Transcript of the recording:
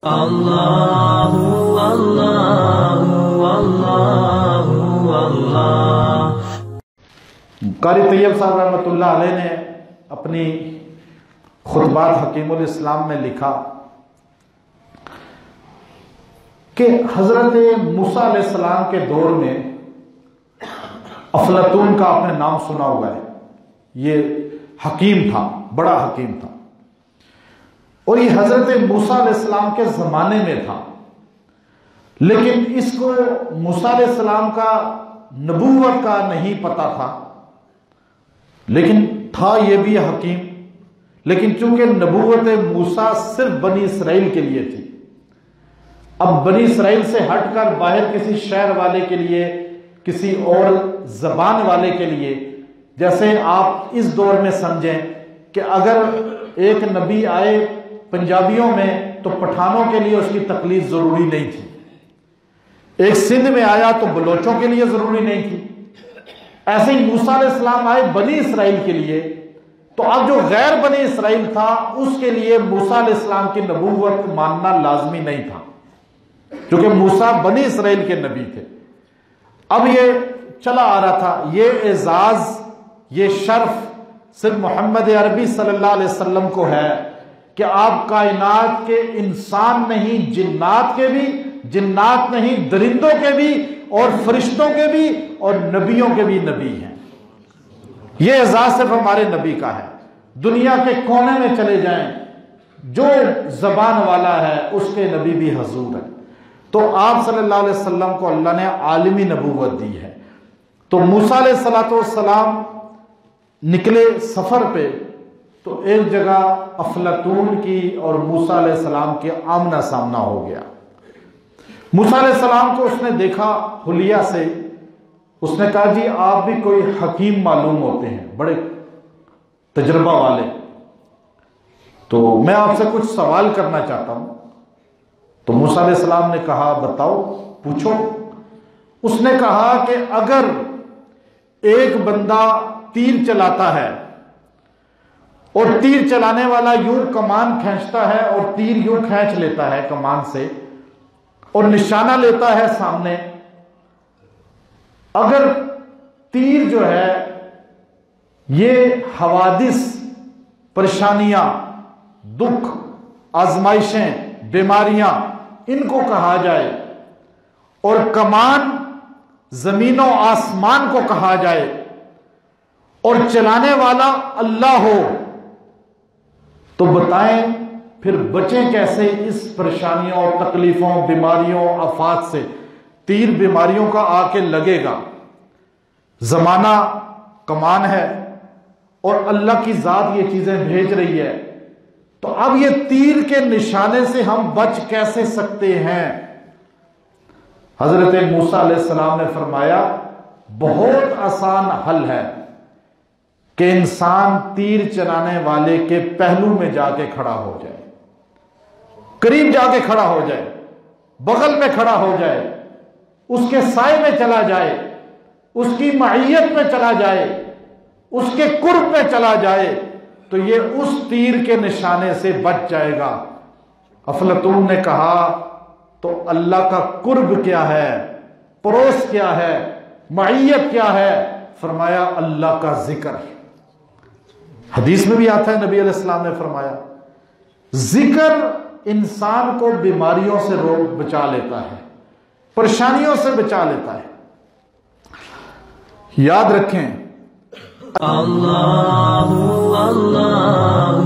اللہ اللہ اللہ اللہ۔ قاری طیب صاحب رحمۃ اللہ علیہ نے اپنی خطبات حکیم الاسلام میں لکھا کہ حضرت موسیٰ علیہ السلام کے دور میں افلاطون کا آپ نے نام سنا ہوا ہے، یہ حکیم تھا، بڑا حکیم تھا، اور یہ حضرت موسیٰ علیہ السلام کے زمانے میں تھا، لیکن اس کو موسیٰ علیہ السلام کا نبوت کا نہیں پتا تھا، لیکن تھا یہ بھی حکیم، لیکن چونکہ نبوت موسیٰ صرف بنی اسرائیل کے لیے تھی، اب بنی اسرائیل سے ہٹ کر باہر کسی شہر والے کے لیے، کسی اور زبان والے کے لیے، جیسے آپ اس دور میں سمجھیں کہ اگر ایک نبی آئے پنجابیوں میں تو پٹھانوں کے لیے اس کی تقلید ضروری نہیں تھی، ایک سندھ میں آیا تو بلوچوں کے لیے ضروری نہیں تھی، ایسے ہی موسیٰ علیہ السلام آئے بنی اسرائیل کے لیے، تو اب جو غیر بنی اسرائیل تھا اس کے لیے موسیٰ علیہ السلام کی نبوت ماننا لازمی نہیں تھا، کیونکہ موسیٰ بنی اسرائیل کے نبی تھے۔ اب یہ چلا آ رہا تھا، یہ اعزاز، یہ شرف صرف محمد عربی صلی اللہ علیہ وسلم کو ہے کہ آپ کائنات کے انسان نہیں، جنات کے بھی، جنات نہیں درندوں کے بھی، اور فرشتوں کے بھی، اور نبیوں کے بھی نبی ہیں۔ یہ اعزاز صرف ہمارے نبی کا ہے۔ دنیا کے کونے میں چلے جائیں، جو زبان والا ہے اس کے نبی بھی حضور ہے۔ تو آپ صلی اللہ علیہ وسلم کو اللہ نے عالمی نبوت دی ہے۔ تو موسیٰ علیہ السلام نکلے سفر پہ، تو ایک جگہ افلاطون کی اور موسیٰ علیہ السلام کے آمنا سامنا ہو گیا۔ موسیٰ علیہ السلام کو اس نے دیکھا حلیہ سے، اس نے کہا جی آپ بھی کوئی حکیم معلوم ہوتے ہیں، بڑے تجربہ والے، تو میں آپ سے کچھ سوال کرنا چاہتا ہوں۔ تو موسیٰ علیہ السلام نے کہا بتاؤ، پوچھو۔ اس نے کہا کہ اگر ایک بندہ تیر چلاتا ہے اور تیر چلانے والا یوں کمان کھینچتا ہے اور تیر یوں کھینچ لیتا ہے کمان سے اور نشانہ لیتا ہے سامنے، اگر تیر جو ہے یہ حوادث، پریشانیاں، دکھ، آزمائشیں، بیماریاں، ان کو کہا جائے، اور کمان زمین و آسمان کو کہا جائے، اور چلانے والا اللہ ہو، تو بتائیں پھر بچیں کیسے اس پریشانیوں اور تکلیفوں، بیماریوں، آفات سے؟ تیر بیماریوں کا آ کے لگے گا، زمانہ کمان ہے، اور اللہ کی ذات یہ چیزیں بھیج رہی ہے، تو اب یہ تیر کے نشانے سے ہم بچ کیسے سکتے ہیں؟ حضرت موسیٰ علیہ السلام نے فرمایا بہت آسان حل ہے کہ انسان تیر چلانے والے کے پہلو میں جا کے کھڑا ہو جائے، قریب جا کے کھڑا ہو جائے، بغل میں کھڑا ہو جائے، اس کے سائے میں چلا جائے، اس کی معیت میں چلا جائے، اس کے قرب میں چلا جائے، تو یہ اس تیر کے نشانے سے بچ جائے گا۔ افلاطون نے کہا تو اللہ کا قرب کیا ہے، پڑوس کیا ہے، معیت کیا ہے؟ فرمایا اللہ کا ذکر۔ حدیث میں بھی آتا ہے، نبی علیہ السلام نے فرمایا ذکر انسان کو بیماریوں سے بچا لیتا ہے، پریشانیوں سے بچا لیتا ہے۔ یاد رکھیں اللہ اللہ